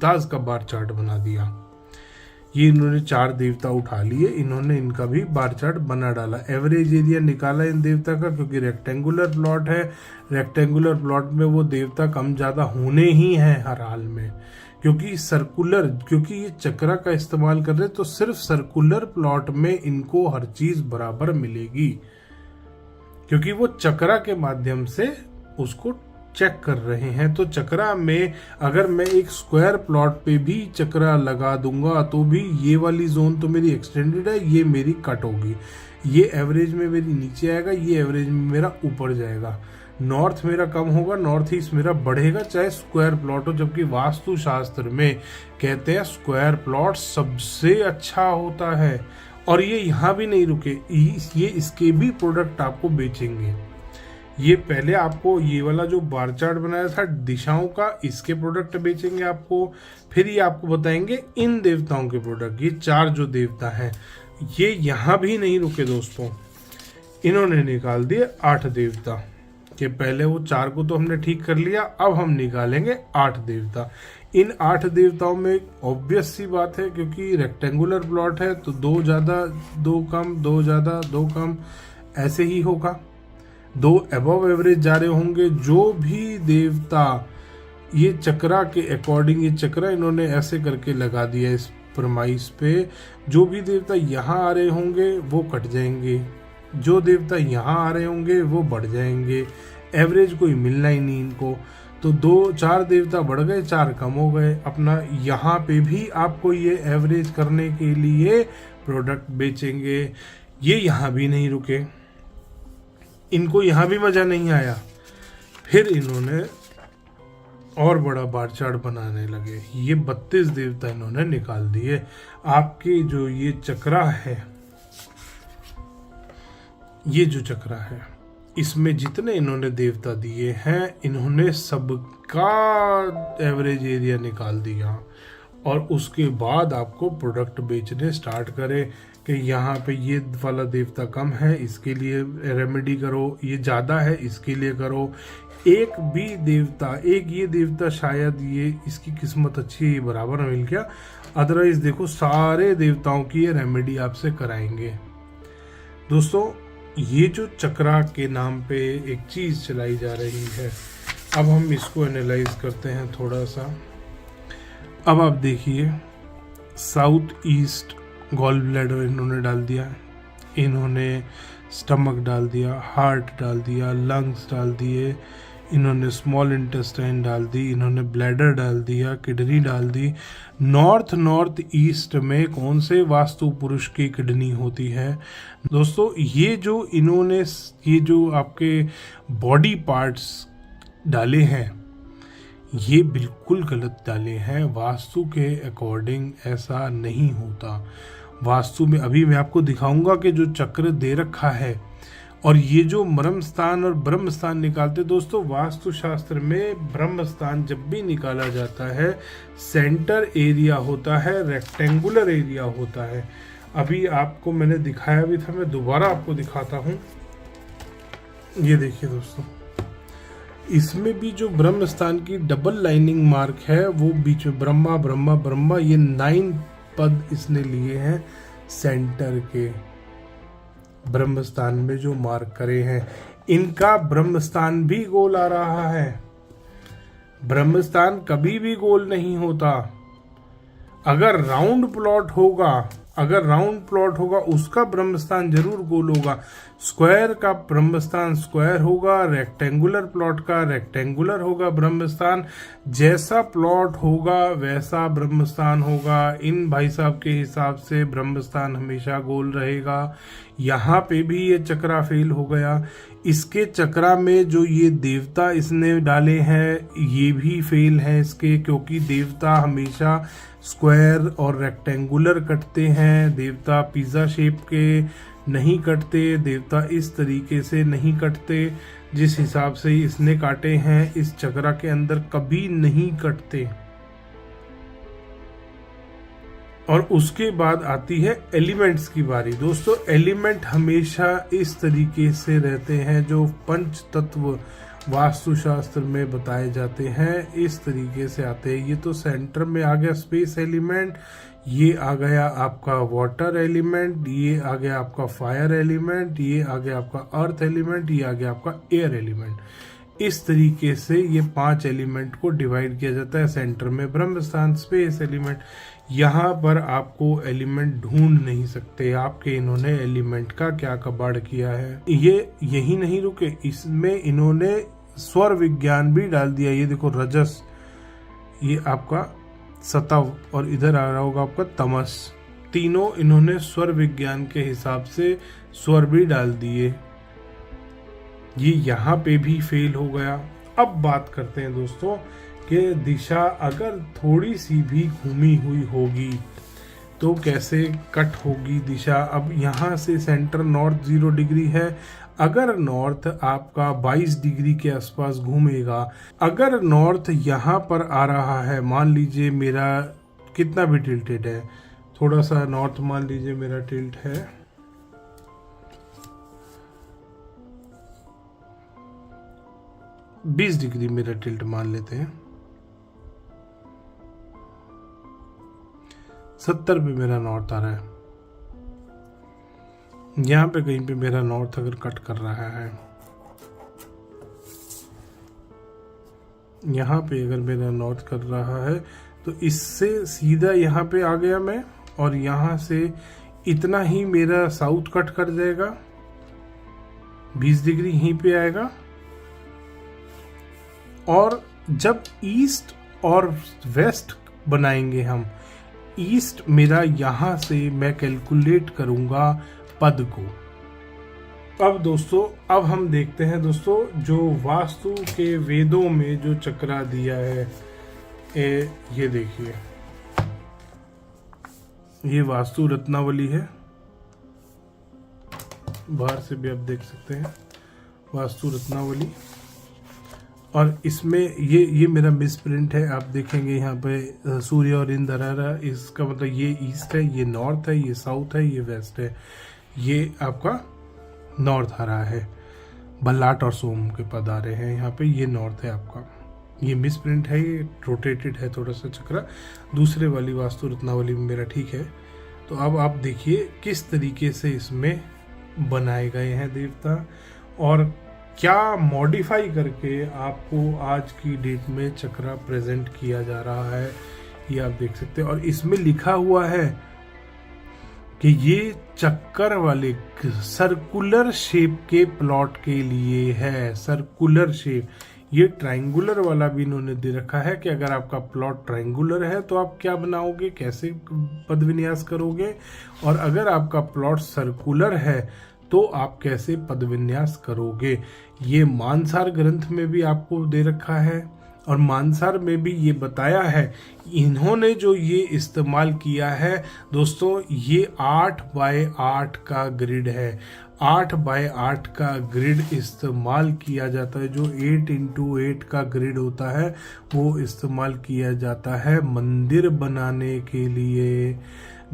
देवतास का bar chart बना दिया। ये इन्होंने 4 देवता उठा लिए, इन्होंने इनका भी बार चार्ट बना डाला। एवरेज एरिया निकाला इन देवता का, क्योंकि रेक्टेंगुलर प्लॉट है, रेक्टेंगुलर प्लॉट में वो देवता कम ज़्यादा होने ही हैं हर हाल में, क्योंकि सर्कुलर, क्योंकि ये चक्रा का इस्तेमाल कर रहे तो सिर्फ सर्कुलर प्लॉट में इनको हर चीज बराबर मिलेगी, क्योंकि वो चक्रा के माध्यम से उसको चेक कर रहे हैं। तो चक्रा में अगर मैं एक स्क्वायर प्लॉट पे भी चक्रा लगा दूंगा तो भी ये वाली जोन तो मेरी एक्सटेंडेड है, ये मेरी कट होगी, ये एवरेज में मेरी नीचे आएगा, ये एवरेज में मेरा ऊपर जाएगा, नॉर्थ मेरा कम होगा, नॉर्थ ईस्ट मेरा बढ़ेगा, चाहे स्क्वायर प्लॉट हो। जबकि वास्तु शास्त्र में कहते हैं स्क्वायर प्लॉट सबसे अच्छा होता है। और ये यहाँ भी नहीं रुके, ये इसके भी प्रोडक्ट आपको बेचेंगे। ये पहले आपको ये वाला जो बार चार्ट बनाया था दिशाओं का, इसके प्रोडक्ट बेचेंगे आपको, फिर ये आपको बताएंगे इन देवताओं के प्रोडक्ट। ये 4 जो देवता हैं, ये यहाँ भी नहीं रुके दोस्तों, इन्होंने निकाल दिए 8 देवता के। पहले वो 4 को तो हमने ठीक कर लिया, अब हम निकालेंगे 8 देवता। इन 8 देवताओं में ऑब्वियस सी बात है, क्योंकि रेक्टेंगुलर प्लॉट है तो 2 ज्यादा 2 कम, 2 ज्यादा 2 कम, ऐसे ही होगा। 2 अबव एवरेज जा रहे होंगे। जो भी देवता ये चक्रा के अकॉर्डिंग, ये चक्रा इन्होंने ऐसे करके लगा दिया इस प्रमाइस पे, जो भी देवता यहाँ आ रहे होंगे वो कट जाएंगे, जो देवता यहाँ आ रहे होंगे वो बढ़ जाएंगे। एवरेज कोई मिलना ही नहीं इनको। तो 4 देवता बढ़ गए, 4 कम हो गए। अपना यहाँ पे भी आपको ये एवरेज करने के लिए प्रोडक्ट बेचेंगे। ये यहाँ भी नहीं रुके, इनको यहाँ भी मजा नहीं आया, फिर इन्होंने और बड़ा बार चार्ट बनाने लगे। ये 32 देवता इन्होंने निकाल दिए। आपके जो ये चक्रा है, ये जो चक्रा है, इसमें जितने इन्होंने देवता दिए हैं, इन्होंने सबका एवरेज एरिया निकाल दिया। और उसके बाद आपको प्रोडक्ट बेचने स्टार्ट करें कि यहाँ पे ये वाला देवता कम है, इसके लिए रेमेडी करो, ये ज़्यादा है इसके लिए करो। एक भी देवता, एक ये देवता शायद ये इसकी किस्मत अच्छी है, ये बराबर मिल गया, अदरवाइज देखो सारे देवताओं की ये रेमेडी आपसे कराएंगे। दोस्तों, ये जो चक्रा के नाम पे एक चीज़ चलाई जा रही है, अब हम इसको एनालाइज करते हैं थोड़ा सा। अब आप देखिए, साउथ ईस्ट गॉल ब्लैडर इन्होंने डाल दिया, इन्होंने स्टमक डाल दिया, हार्ट डाल दिया, लंग्स डाल दिए, इन्होंने स्मॉल इंटेस्टाइन डाल दी, इन्होंने ब्लैडर डाल दिया, किडनी डाल दी। नॉर्थ ईस्ट में कौन से वास्तु पुरुष की किडनी होती है? दोस्तों, ये जो इन्होंने ये जो आपके बॉडी पार्ट्स डाले हैं, ये बिल्कुल गलत डाले हैं। वास्तु के अकॉर्डिंग ऐसा नहीं होता। वास्तु में अभी मैं आपको दिखाऊंगा कि जो चक्र दे रखा है और ये जो मर्म स्थान और ब्रह्म स्थान निकालते, दोस्तों वास्तु शास्त्र में ब्रह्म स्थान जब भी निकाला जाता है, सेंटर एरिया होता है, रेक्टेंगुलर एरिया होता है। अभी आपको मैंने दिखाया भी था, मैं दोबारा आपको दिखाता हूँ। ये देखिए दोस्तों, इसमें भी जो ब्रह्म स्थान की डबल लाइनिंग मार्क है, वो बीच में ब्रह्मा ब्रह्मा ब्रह्मा, ये 9 पद इसने लिए हैं सेंटर के। ब्रह्म स्थान में जो मार्क करे हैं, इनका ब्रह्म स्थान भी गोल आ रहा है। ब्रह्म स्थान कभी भी गोल नहीं होता। अगर राउंड प्लॉट होगा, उसका ब्रह्म स्थान जरूर गोल होगा। स्क्वायर का ब्रह्म स्थान स्क्वायर होगा, रेक्टेंगुलर प्लॉट का रेक्टेंगुलर होगा ब्रह्म स्थान। जैसा प्लॉट होगा वैसा ब्रह्म स्थान होगा। इन भाई साहब के हिसाब से ब्रह्म स्थान हमेशा गोल रहेगा। यहाँ पे भी ये चक्रा फेल हो गया। इसके चक्रा में जो ये देवता इसने डाले हैं, ये भी फेल है इसके, क्योंकि देवता हमेशा स्क्वायर और रेक्टेंगुलर कटते हैं। देवता पिज्जा शेप के नहीं कटते, देवता इस तरीके से नहीं कटते जिस हिसाब से इसने काटे हैं, इस चक्रा के अंदर कभी नहीं कटते। और उसके बाद आती है एलिमेंट्स की बारी। दोस्तों, एलिमेंट हमेशा इस तरीके से रहते हैं, जो पंच तत्व वास्तुशास्त्र में बताए जाते हैं इस तरीके से आते हैं। ये तो सेंटर में आ गया स्पेस एलिमेंट, ये आ गया आपका वाटर एलिमेंट, ये आ गया आपका फायर एलिमेंट, ये आ गया आपका अर्थ एलिमेंट, ये आ गया आपका एयर एलिमेंट। इस तरीके से ये 5 एलिमेंट को डिवाइड किया जाता है। सेंटर में ब्रह्म स्थान, स्पेस एलिमेंट। यहाँ पर आपको एलिमेंट ढूंढ नहीं सकते आपके, इन्होंने एलिमेंट का क्या कबाड़ किया है। ये यही नहीं रुके, इसमें इन्होंने स्वर विज्ञान भी डाल दिया। ये देखो रजस, ये आपका सतव, और इधर आ रहा होगा आपका तमस। तीनों इन्होंने स्वर विज्ञान के हिसाब से स्वर भी डाल दिए। ये यहाँ पे भी फेल हो गया। अब बात करते हैं दोस्तों कि दिशा अगर थोड़ी सी भी घूमी हुई होगी तो कैसे कट होगी दिशा। अब यहाँ से सेंटर नॉर्थ 0 डिग्री है, अगर नॉर्थ आपका 22 डिग्री के आसपास घूमेगा, अगर नॉर्थ यहाँ पर आ रहा है, मान लीजिए मेरा कितना भी टिल्टेड है, थोड़ा सा नॉर्थ मान लीजिए मेरा टिल्ट है 20 डिग्री, मेरा टिल्ट मान लेते हैं 70 पे मेरा नॉर्थ आ रहा है। यहाँ पे कहीं पे मेरा नॉर्थ अगर कट कर रहा है, यहाँ पे अगर मेरा नॉर्थ कर रहा है तो इससे सीधा यहाँ पे आ गया मैं, और यहाँ से इतना ही मेरा साउथ कट कर जाएगा, 20 डिग्री यहीं पे आएगा। और जब ईस्ट और वेस्ट बनाएंगे हम, ईस्ट मेरा यहाँ से मैं कैलकुलेट करूंगा पद को। अब दोस्तों, अब हम देखते हैं दोस्तों जो वास्तु के वेदों में जो चक्रा दिया है, ये देखिए, ये वास्तु रत्नावली है, बाहर से भी आप देख सकते हैं वास्तु रत्नावली। और इसमें ये मेरा मिसप्रिंट है, आप देखेंगे यहाँ पे सूर्य और इंद्र आ रहा है, इसका मतलब ये ईस्ट है, ये नॉर्थ है, ये साउथ है, ये वेस्ट है, ये आपका नॉर्थ आ रहा है। भल्लाट और सोम के पद आ रहे हैं यहाँ पे, ये नॉर्थ है आपका। ये मिसप्रिंट है, ये रोटेटेड है थोड़ा सा चक्रा, दूसरे वाली वास्तु रत्नावली में मेरा ठीक है। तो अब आप देखिए किस तरीके से इसमें बनाए गए हैं देवता, और क्या मॉडिफाई करके आपको आज की डेट में चक्रा प्रेजेंट किया जा रहा है, ये आप देख सकते हैं। और इसमें लिखा हुआ है कि ये चक्कर वाले सर्कुलर शेप के प्लॉट के लिए है, सर्कुलर शेप। ये ट्रायंगुलर वाला भी इन्होंने दे रखा है कि अगर आपका प्लॉट ट्रायंगुलर है तो आप क्या बनाओगे, कैसे पद विन्यास करोगे, और अगर आपका प्लॉट सर्कुलर है तो आप कैसे पद विन्यास करोगे। ये मानसार ग्रंथ में भी आपको दे रखा है, और मानसार में भी ये बताया है। इन्होंने जो ये इस्तेमाल किया है दोस्तों, ये 8 बाय 8 का ग्रिड है। 8 बाय 8 का ग्रिड इस्तेमाल किया जाता है। जो 8x8 का ग्रिड होता है वो इस्तेमाल किया जाता है मंदिर बनाने के लिए,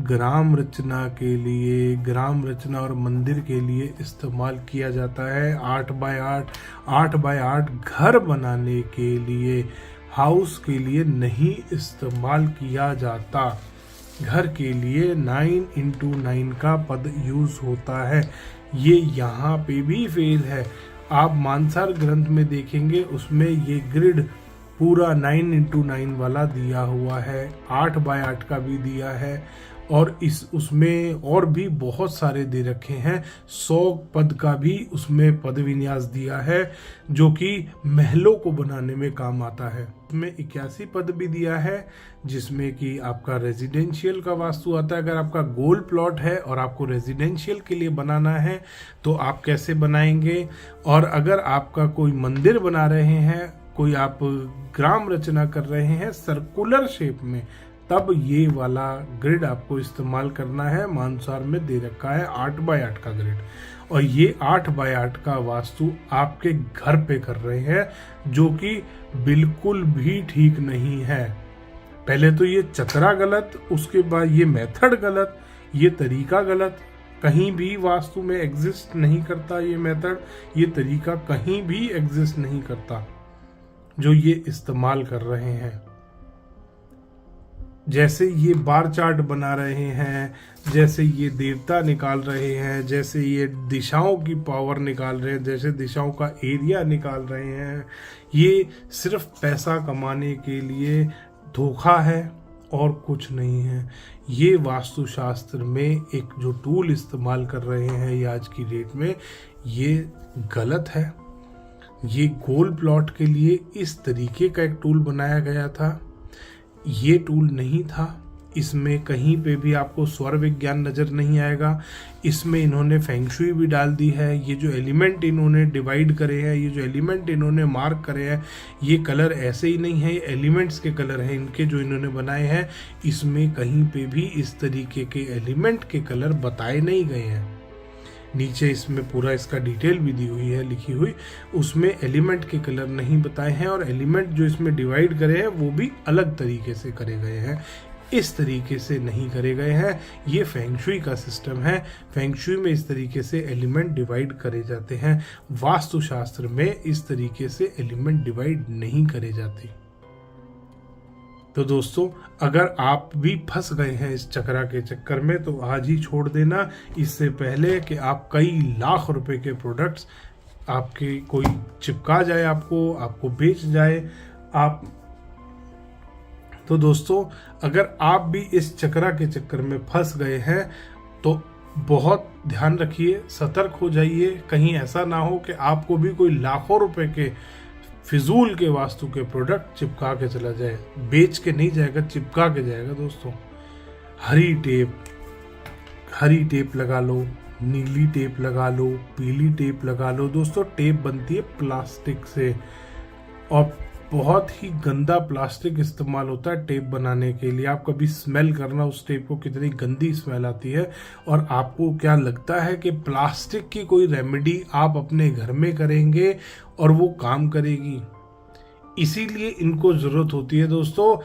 ग्राम रचना के लिए, ग्राम रचना और मंदिर के लिए इस्तेमाल किया जाता है। 8 बाय 8 घर बनाने के लिए, हाउस के लिए नहीं इस्तेमाल किया जाता। घर के लिए 9x9 का पद यूज होता है। ये यहाँ पे भी फेल है। आप मानसार ग्रंथ में देखेंगे उसमें ये ग्रिड पूरा 9x9 वाला दिया हुआ है, 8 बाय 8 का भी दिया है, और उसमें और भी बहुत सारे दे रखे हैं। 100 पद का भी उसमें पद विन्यास दिया है जो कि महलों को बनाने में काम आता है। उसमें 81 पद भी दिया है जिसमें कि आपका रेजिडेंशियल का वास्तु आता है। अगर आपका गोल प्लॉट है और आपको रेजिडेंशियल के लिए बनाना है तो आप कैसे बनाएंगे, और अगर आपका कोई मंदिर बना रहे हैं, कोई आप ग्राम रचना कर रहे हैं सर्कुलर शेप में, तब ये वाला ग्रिड आपको इस्तेमाल करना है। मानसार में दे रखा है 8 बाय 8 का ग्रिड, और ये 8 बाय 8 का वास्तु आपके घर पे कर रहे हैं, जो कि बिल्कुल भी ठीक नहीं है। पहले तो ये चक्रा गलत, उसके बाद ये मेथड गलत, ये तरीका गलत, कहीं भी वास्तु में एग्जिस्ट नहीं करता ये मेथड, ये तरीका कहीं भी एग्जिस्ट नहीं करता जो ये इस्तेमाल कर रहे हैं। जैसे ये बार चार्ट बना रहे हैं, जैसे ये देवता निकाल रहे हैं, जैसे ये दिशाओं की पावर निकाल रहे हैं, जैसे दिशाओं का एरिया निकाल रहे हैं, ये सिर्फ पैसा कमाने के लिए धोखा है और कुछ नहीं है। ये वास्तुशास्त्र में एक जो टूल इस्तेमाल कर रहे हैं ये आज की डेट में, ये गलत है। ये गोल प्लॉट के लिए इस तरीके का एक टूल बनाया गया था, ये टूल नहीं था। इसमें कहीं पे भी आपको स्वर विज्ञान नज़र नहीं आएगा। इसमें इन्होंने फेंगशुई भी डाल दी है। ये जो एलिमेंट इन्होंने डिवाइड करे हैं, ये जो एलिमेंट इन्होंने मार्क करे हैं, ये कलर ऐसे ही नहीं है, ये एलिमेंट्स के कलर हैं इनके जो इन्होंने बनाए हैं। इसमें कहीं पे भी इस तरीके के एलिमेंट के कलर बताए नहीं गए हैं। नीचे इसमें पूरा इसका डिटेल भी दी हुई है लिखी हुई, उसमें एलिमेंट के कलर नहीं बताए हैं और एलिमेंट जो इसमें डिवाइड करे हैं वो भी अलग तरीके से करे गए हैं, इस तरीके से नहीं करे गए हैं। ये फेंगशुई का सिस्टम है। फेंगशुई में इस तरीके से एलिमेंट डिवाइड करे जाते हैं, वास्तुशास्त्र में इस तरीके से एलिमेंट डिवाइड नहीं करे जाते। तो दोस्तों, अगर आप भी फंस गए हैं इस चक्रा के चक्कर में तो आज ही छोड़ देना, इससे पहले कि आप कई लाख रुपए के प्रोडक्ट्स आपके कोई चिपका जाए, आपको बेच जाए। तो दोस्तों, अगर आप भी इस चक्रा के चक्कर में फंस गए हैं तो बहुत ध्यान रखिए, सतर्क हो जाइए। कहीं ऐसा ना हो कि आपको भी कोई लाखों रुपए के फिजूल के वास्तु के प्रोडक्ट चिपका के चला जाए। बेच के नहीं जाएगा, चिपका के जाएगा। दोस्तों, हरी टेप लगा लो, नीली टेप लगा लो, पीली टेप लगा लो। दोस्तों, टेप बनती है प्लास्टिक से और बहुत ही गंदा प्लास्टिक इस्तेमाल होता है टेप बनाने के लिए। आप कभी स्मेल करना उस टेप को, कितनी गंदी स्मेल आती है। और आपको क्या लगता है कि प्लास्टिक की कोई रेमेडी आप अपने घर में करेंगे और वो काम करेगी? इसीलिए इनको ज़रूरत होती है दोस्तों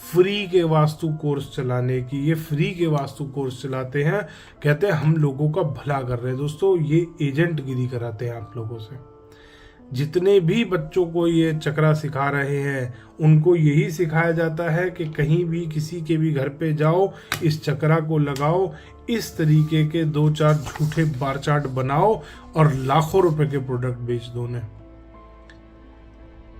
फ्री के वास्तु कोर्स चलाने की। ये फ्री के वास्तु कोर्स चलाते हैं, कहते हैं हम लोगों का भला कर रहे हैं। दोस्तों, ये एजेंटगिरी कराते हैं आप लोगों से। जितने भी बच्चों को ये चक्रा सिखा रहे हैं उनको यही सिखाया जाता है कि कहीं भी किसी के भी घर पे जाओ, इस चक्रा को लगाओ, इस तरीके के 2-4 झूठे बार चार्ट बनाओ और लाखों रुपए के प्रोडक्ट बेच दो ने।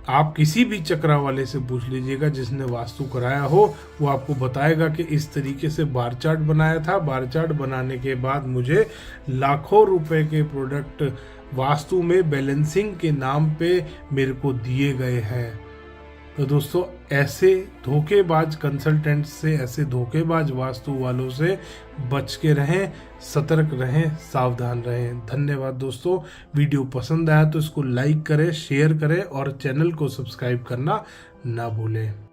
आप किसी भी चक्रा वाले से पूछ लीजिएगा जिसने वास्तु कराया हो, वो आपको बताएगा कि इस तरीके से बार चार्ट बनाया था, बार चार्ट बनाने के बाद मुझे लाखों रुपए के प्रोडक्ट वास्तु में बैलेंसिंग के नाम पे मेरे को दिए गए हैं। तो दोस्तों, ऐसे धोखेबाज कंसल्टेंट से, ऐसे धोखेबाज वास्तु वालों से बच के रहें, सतर्क रहें, सावधान रहें। धन्यवाद दोस्तों। वीडियो पसंद आया तो इसको लाइक करें, शेयर करें और चैनल को सब्सक्राइब करना ना भूलें।